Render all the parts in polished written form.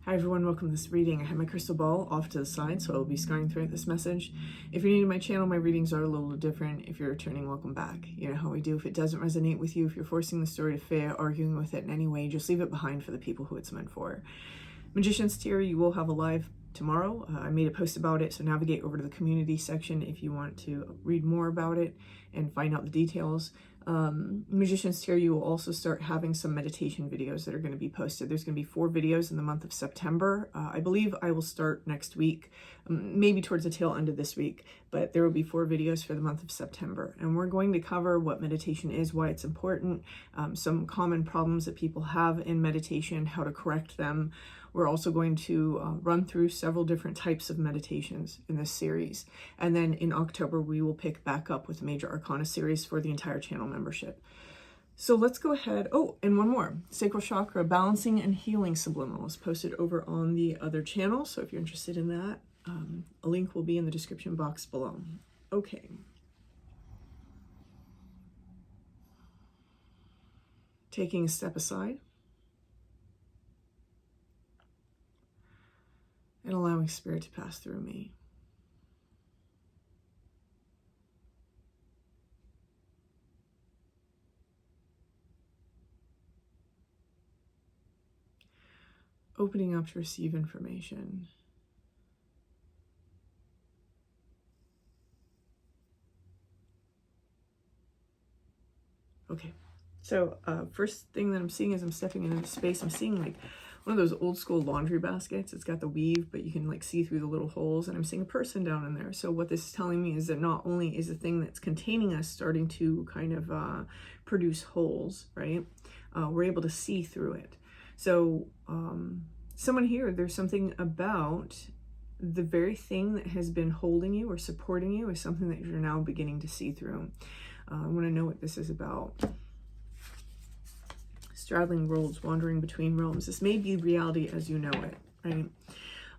Hi everyone, welcome to this reading. I have my crystal ball off to the side, so I will be scrying through this message. If you're new to my channel, my readings are a little different. If you're returning, welcome back. You know how we do. If it doesn't resonate with you, if you're forcing the story to fit, arguing with it in any way, just leave it behind for the people who it's meant for. Magician's tier, you will have a live tomorrow. I made a post about it, so navigate over to the community section if you want to read more about it and find out the details. Magician's tier, you will also start having some meditation videos that are going to be posted. There's going to be 4 videos in the month of September. I believe I will start next week, maybe towards the tail end of this week, but there will be 4 videos for the month of September. And we're going to cover what meditation is, why it's important, some common problems that people have in meditation, how to correct them. We're also going to run through several different types of meditations in this series. And then in October, we will pick back up with the Major Arcana series for the entire channel membership. So let's go ahead. Oh, and one more. Sacral Chakra Balancing and Healing Subliminal is posted over on the other channel. So if you're interested in that, a link will be in the description box below. Okay. Taking a step aside. And allowing spirit to pass through me. Opening up to receive information. Okay, so first thing that I'm seeing as I'm stepping into the space, I'm seeing like one of those old school laundry baskets. It's got the weave, but you can like see through the little holes, and I'm seeing a person down in there. So what this is telling me is that not only is the thing that's containing us starting to kind of produce holes, right? We're able to see through it. So someone here, there's something about the very thing that has been holding you or supporting you is something that you're now beginning to see through. I want to know what this is about. Straddling worlds, wandering between realms. This may be reality as you know it, right?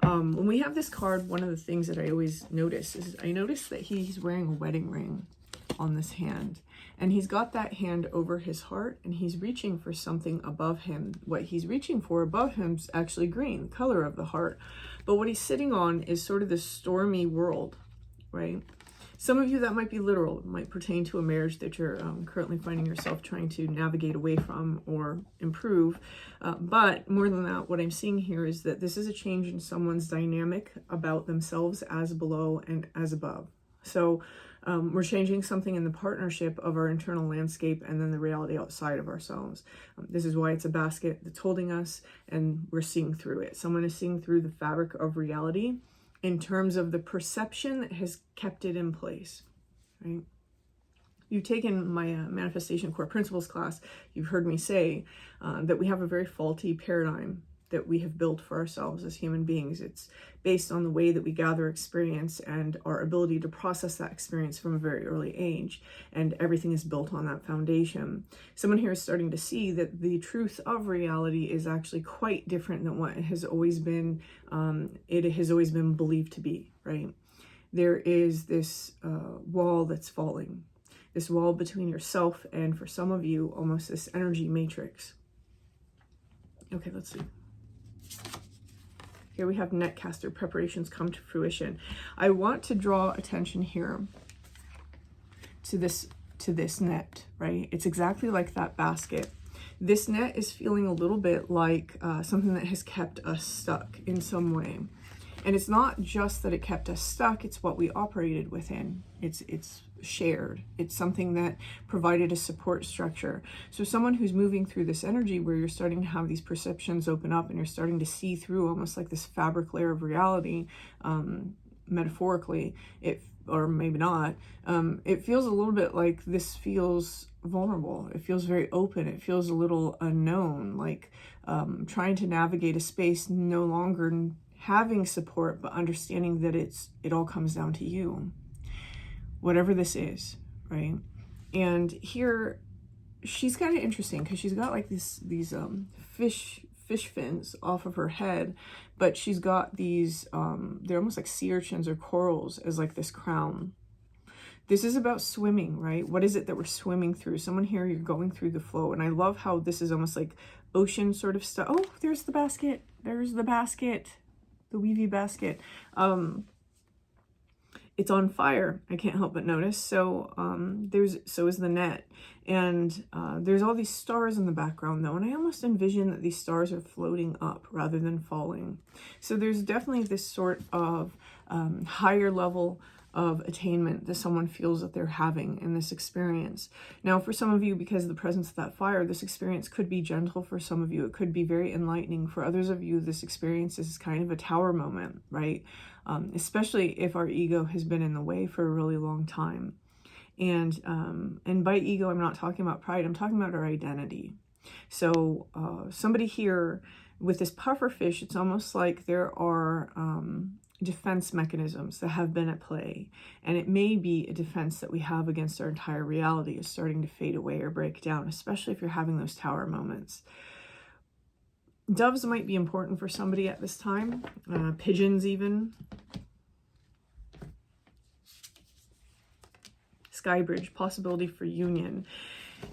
When we have this card, one of the things that I always notice is I notice that he's wearing a wedding ring on this hand. And he's got that hand over his heart, and he's reaching for something above him. What he's reaching for above him is actually green, the color of the heart. But what he's sitting on is sort of this stormy world, right? Some of you, that might be literal. It might pertain to a marriage that you're currently finding yourself trying to navigate away from or improve. But more than that, what I'm seeing here is that this is a change in someone's dynamic about themselves as below and as above. So we're changing something in the partnership of our internal landscape and then the reality outside of ourselves. This is why it's a basket that's holding us, and we're seeing through it. Someone is seeing through the fabric of reality in terms of the perception that has kept it in place, right? You've taken my Manifestation Core Principles class. You've heard me say that we have a very faulty paradigm that we have built for ourselves as human beings. It's based on the way that we gather experience and our ability to process that experience from a very early age. And everything is built on that foundation. Someone here is starting to see that the truth of reality is actually quite different than what it has always been believed to be, right? There is this wall that's falling, this wall between yourself and, for some of you, almost this energy matrix. Okay, let's see. Here we have Netcaster, preparations come to fruition. I want to draw attention here to this net, right? It's exactly like that basket. This net is feeling a little bit like something that has kept us stuck in some way. And it's not just that it kept us stuck, it's what we operated within. It's shared. It's something that provided a support structure. So someone who's moving through this energy where you're starting to have these perceptions open up and you're starting to see through almost like this fabric layer of reality, metaphorically, or maybe not, it feels a little bit like this feels vulnerable. It feels very open. It feels a little unknown, like trying to navigate a space, no longer having support, but understanding that it all comes down to you, whatever this is, right? And here, she's kind of interesting because she's got like these fish fins off of her head, but she's got these they're almost like sea urchins or corals as like this crown. This is about swimming, right? What is it that we're swimming through? Someone here, you're going through the flow. And I love how this is almost like ocean sort of stuff. Oh, there's the basket. there's the basket, the weavy basket. It's on fire. I can't help but notice. So so is the net. And there's all these stars in the background though. And I almost envision that these stars are floating up rather than falling. So there's definitely this sort of higher level of attainment that someone feels that they're having in this experience. Now, for some of you, because of the presence of that fire, this experience could be gentle. For some of you, it could be very enlightening. For others of you, this experience is kind of a tower moment, right? Especially if our ego has been in the way for a really long time. And by ego, I'm not talking about pride. I'm talking about our identity. So somebody here with this pufferfish, it's almost like there are defense mechanisms that have been at play. And it may be a defense that we have against our entire reality is starting to fade away or break down, especially if you're having those tower moments. Doves might be important for somebody at this time. Pigeons even. Skybridge, possibility for union.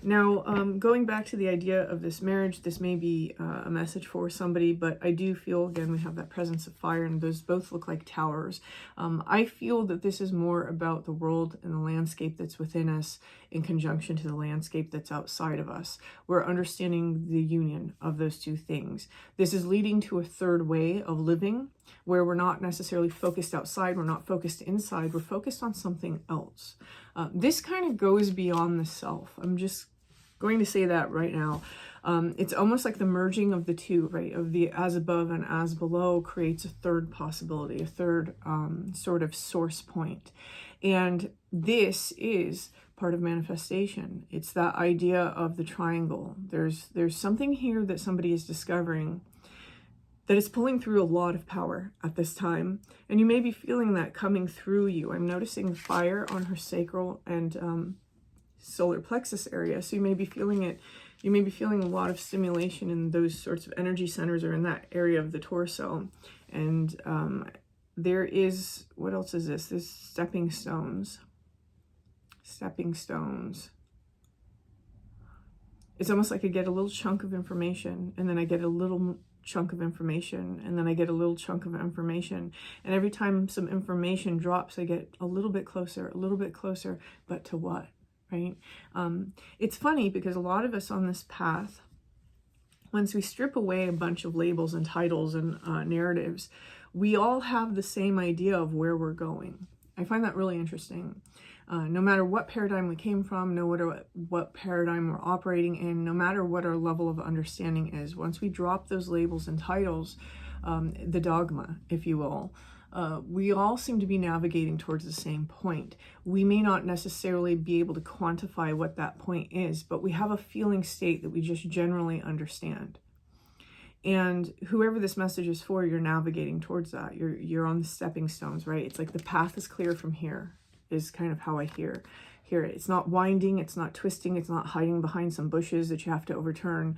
Now, going back to the idea of this marriage, this may be a message for somebody, but I do feel, again, we have that presence of fire, and those both look like towers. I feel that this is more about the world and the landscape that's within us in conjunction to the landscape that's outside of us. We're understanding the union of those two things. This is leading to a third way of living, where we're not necessarily focused outside, we're not focused inside, we're focused on something else. This kind of goes beyond the self. I'm just going to say that right now. It's almost like the merging of the two, right? Of the as above and as below creates a third possibility, a third sort of source point. And this is part of manifestation. It's that idea of the triangle. There's something here that somebody is discovering that is pulling through a lot of power at this time. And you may be feeling that coming through you. I'm noticing fire on her sacral and solar plexus area. So you may be feeling it. You may be feeling a lot of stimulation in those sorts of energy centers or in that area of the torso. And there is, what else is this? There's stepping stones. Stepping stones. It's almost like I get a little chunk of information, and then I get a little chunk of information, and then I get a little chunk of information, and every time some information drops, I get a little bit closer, but to what, right? It's funny because a lot of us on this path, once we strip away a bunch of labels and titles and narratives, we all have the same idea of where we're going. I find that really interesting. No matter what paradigm we came from, no matter what paradigm we're operating in, no matter what our level of understanding is, once we drop those labels and titles, the dogma, if you will, we all seem to be navigating towards the same point. We may not necessarily be able to quantify what that point is, but we have a feeling state that we just generally understand. And whoever this message is for, you're navigating towards that. You're on the stepping stones, right? It's like the path is clear from here, is kind of how I hear it. It's not winding, it's not twisting, it's not hiding behind some bushes that you have to overturn.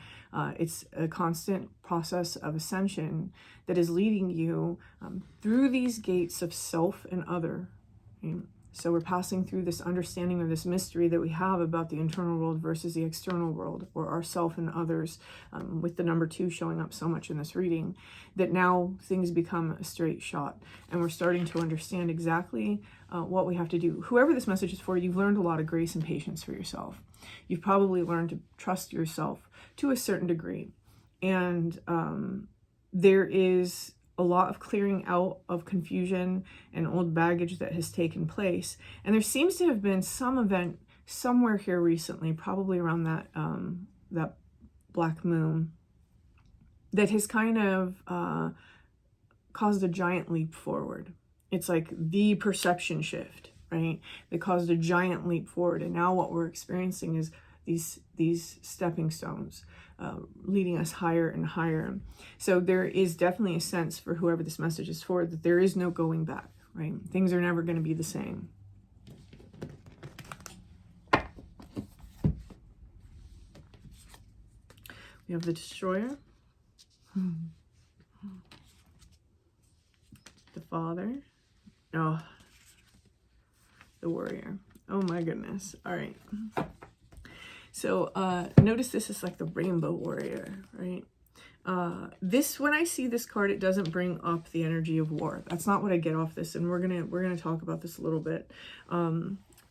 It's a constant process of ascension that is leading you through these gates of self and other. Right? So we're passing through this understanding of this mystery that we have about the internal world versus the external world, or ourself and others, with the number 2 showing up so much in this reading, that now things become a straight shot. And we're starting to understand exactly what we have to do. Whoever this message is for, you've learned a lot of grace and patience for yourself. You've probably learned to trust yourself to a certain degree. And there is a lot of clearing out of confusion and old baggage that has taken place. And there seems to have been some event somewhere here recently, probably around that black moon, that has kind of caused a giant leap forward. It's like the perception shift, right? That caused a giant leap forward. And now what we're experiencing is these stepping stones leading us higher and higher. So there is definitely a sense for whoever this message is for, that there is no going back, right? Things are never going to be the same. We have the Destroyer, the Father, the Warrior. Oh my goodness. All right. So notice this is like the Rainbow Warrior, right? When I see this card, it doesn't bring up the energy of war. That's not what I get off this, and we're gonna talk about this a little bit.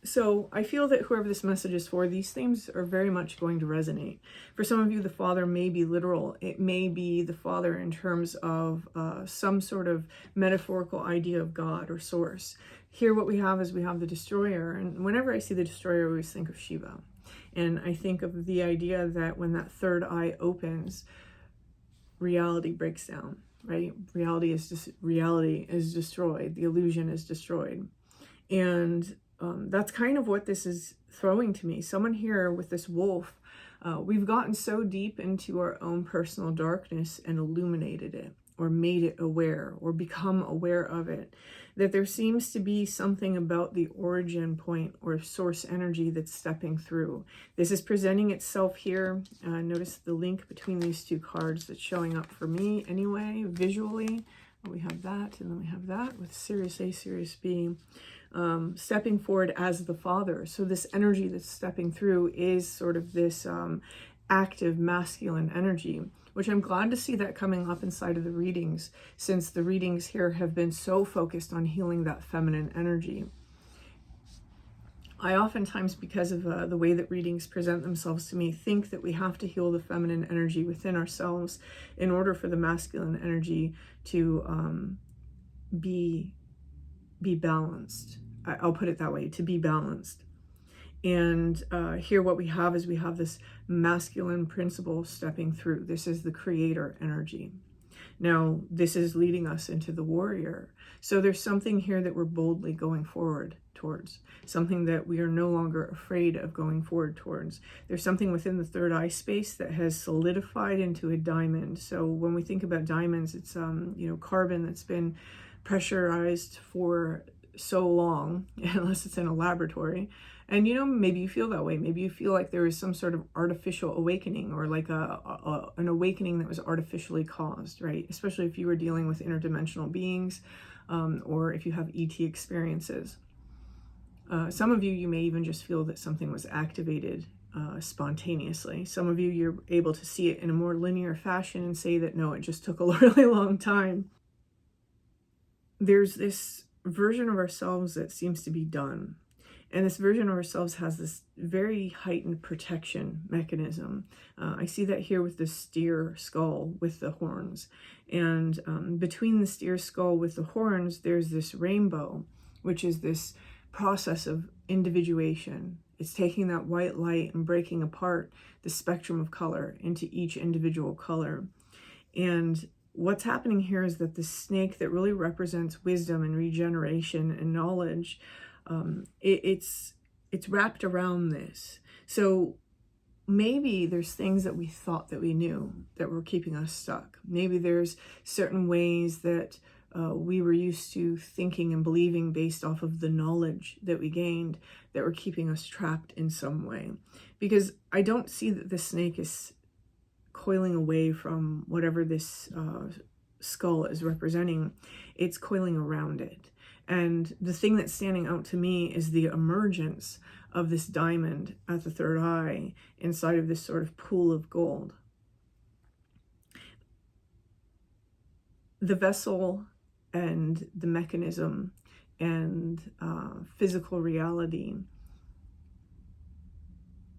So I feel that whoever this message is for, these themes are very much going to resonate. For some of you, the father may be literal. It may be the father in terms of some sort of metaphorical idea of God or source. Here what we have is we have the destroyer, and whenever I see the destroyer, I always think of Shiva. And I think of the idea that when that third eye opens, reality breaks down, right? Reality is destroyed. The illusion is destroyed. And that's kind of what this is throwing to me. Someone here with this wolf, we've gotten so deep into our own personal darkness and illuminated it, or made it aware, or become aware of it, that there seems to be something about the origin point or source energy that's stepping through. This is presenting itself here. Notice the link between these two cards that's showing up for me anyway, visually. We have that, and then we have that with Sirius A, Sirius B. Stepping forward as the father. So this energy that's stepping through is sort of this active masculine energy, which I'm glad to see that coming up inside of the readings, since the readings here have been so focused on healing that feminine energy. I oftentimes, because of the way that readings present themselves to me, think that we have to heal the feminine energy within ourselves in order for the masculine energy to be balanced. I'll put it that way, to be balanced. And here what we have is we have this masculine principle stepping through. This is the creator energy. Now, this is leading us into the warrior. So there's something here that we're boldly going forward towards, something that we are no longer afraid of going forward towards. There's something within the third eye space that has solidified into a diamond. So when we think about diamonds, it's carbon that's been pressurized for so long, unless it's in a laboratory. And maybe you feel that way. Maybe you feel like there is some sort of artificial awakening, or like an awakening that was artificially caused, right? Especially if you were dealing with interdimensional beings, or if you have ET experiences. Some of you may even just feel that something was activated spontaneously. Some of you, you're able to see it in a more linear fashion and say that, no, it just took a really long time. There's this version of ourselves that seems to be done. And this version of ourselves has this very heightened protection mechanism. I see that here with the steer skull with the horns. And between the steer skull with the horns, there's this rainbow, which is this process of individuation. It's taking that white light and breaking apart the spectrum of color into each individual color. And what's happening here is that the snake that really represents wisdom and regeneration and knowledge, it's wrapped around this. So maybe there's things that we thought that we knew that were keeping us stuck. Maybe there's certain ways that we were used to thinking and believing based off of the knowledge that we gained that were keeping us trapped in some way. Because I don't see that the snake is coiling away from whatever this skull is representing. It's coiling around it. And the thing that's standing out to me is the emergence of this diamond at the third eye inside of this sort of pool of gold. The vessel and the mechanism and physical reality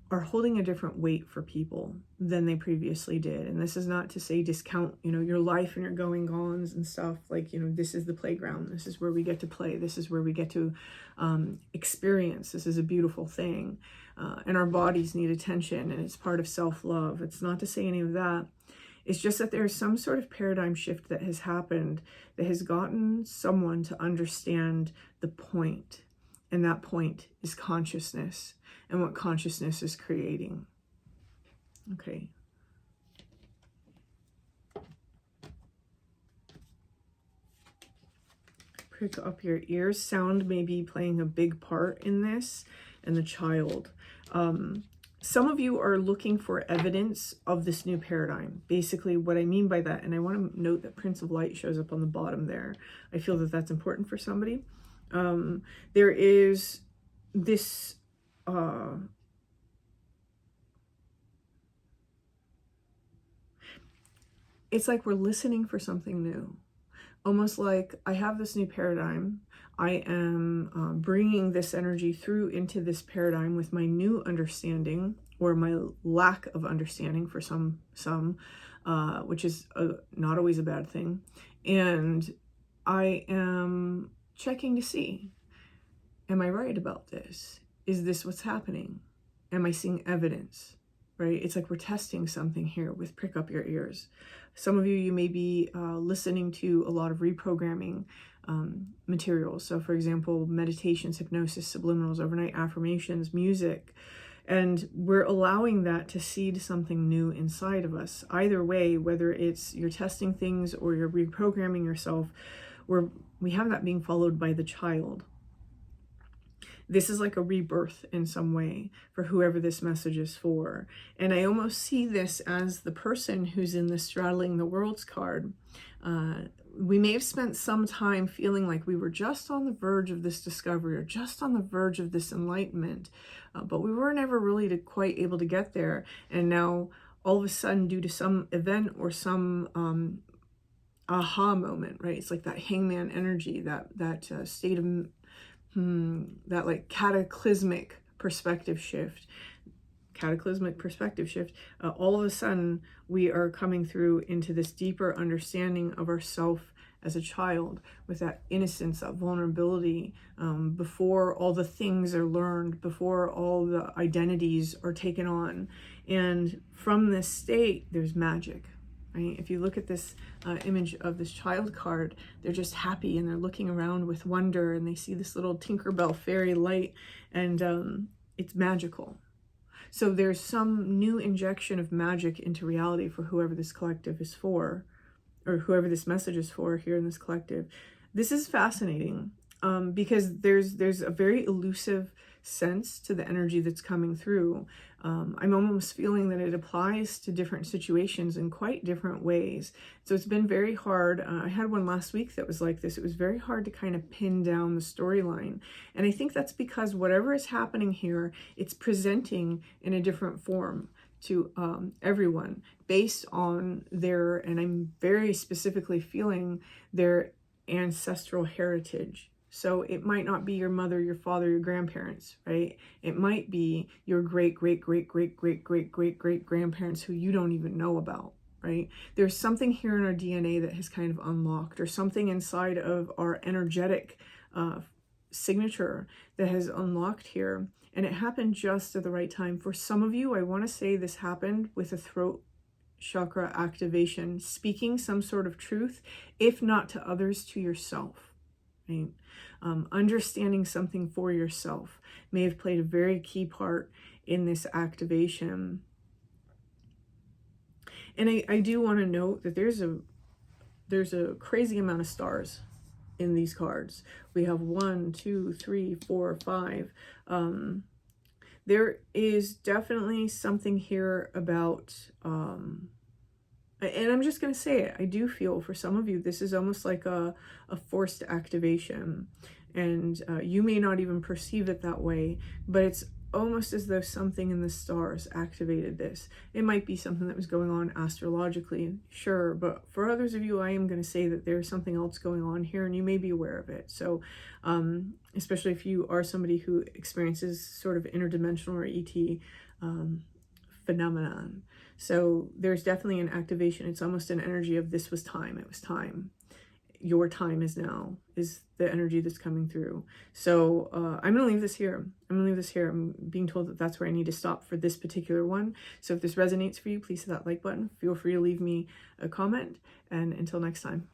are holding a different weight for people than they previously did. And this is not to say discount, your life and your going-ons and stuff. Like, this is the playground. This is where we get to play. This is where we get to experience. This is a beautiful thing. And our bodies need attention, and it's part of self-love. It's not to say any of that. It's just that there's some sort of paradigm shift that has happened that has gotten someone to understand the point. And that point is consciousness and what consciousness is creating. Okay. Prick up your ears. Sound may be playing a big part in this, and the child. Some of you are looking for evidence of this new paradigm. Basically, what I mean by that, and I want to note that Prince of Light shows up on the bottom there. I feel that that's important for somebody. There is this it's like we're listening for something new. Almost like I have this new paradigm. I am bringing this energy through into this paradigm with my new understanding, or my lack of understanding for some, which is not always a bad thing. And I am checking to see, am I right about this? Is this what's happening? Am I seeing evidence? Right? It's like we're testing something here with Prick Up Your Ears. Some of you may be listening to a lot of reprogramming materials. So for example, meditations, hypnosis, subliminals, overnight affirmations, music, and we're allowing that to seed something new inside of us. Either way, whether it's you're testing things or you're reprogramming yourself, we have that being followed by the child. This is like a rebirth in some way for whoever this message is for. And I almost see this as the person who's in the straddling the worlds card. We may have spent some time feeling like we were just on the verge of this discovery or just on the verge of this enlightenment, but we were never really quite able to get there. And now all of a sudden, due to some event or some aha moment, right? It's like that hangman energy, that state of that like cataclysmic perspective shift. All of a sudden we are coming through into this deeper understanding of ourself as a child, with that innocence, that vulnerability, before all the things are learned, before all the identities are taken on. And from this state, there's magic. Right? If you look at this image of this child card, they're just happy and they're looking around with wonder, and they see this little Tinkerbell fairy light, and it's magical. So there's some new injection of magic into reality for whoever this collective is for, or whoever this message is for here in this collective. This is fascinating because there's a very elusive sense to the energy that's coming through. I'm almost feeling that it applies to different situations in quite different ways. So it's been very hard. I had one last week that was like this. It was very hard to kind of pin down the storyline. And I think that's because whatever is happening here, it's presenting in a different form to everyone based on their, and I'm very specifically feeling their ancestral heritage. So it might not be your mother, your father, your grandparents, right? It might be your great, great, great, great, great, great, great, great grandparents who you don't even know about, right? There's something here in our DNA that has kind of unlocked, or something inside of our energetic signature that has unlocked here. And it happened just at the right time. For some of you, I want to say this happened with a throat chakra activation, speaking some sort of truth, if not to others, to yourself. Right? Understanding something for yourself may have played a very key part in this activation. And I do want to note that there's a crazy amount of stars in these cards. We have 1, 2, 3, 4, 5. There is definitely something here about and I'm just going to say it, I do feel for some of you, this is almost like a forced activation. And you may not even perceive it that way, but it's almost as though something in the stars activated this. It might be something that was going on astrologically, sure, but for others of you, I am going to say that there's something else going on here, and you may be aware of it. So especially if you are somebody who experiences sort of interdimensional or ET phenomenon. So there's definitely an activation. It's almost an energy of this was time. It was time. Your time is now, is the energy that's coming through. So I'm going to leave this here. I'm being told that that's where I need to stop for this particular one. So if this resonates for you, please hit that like button. Feel free to leave me a comment. And until next time.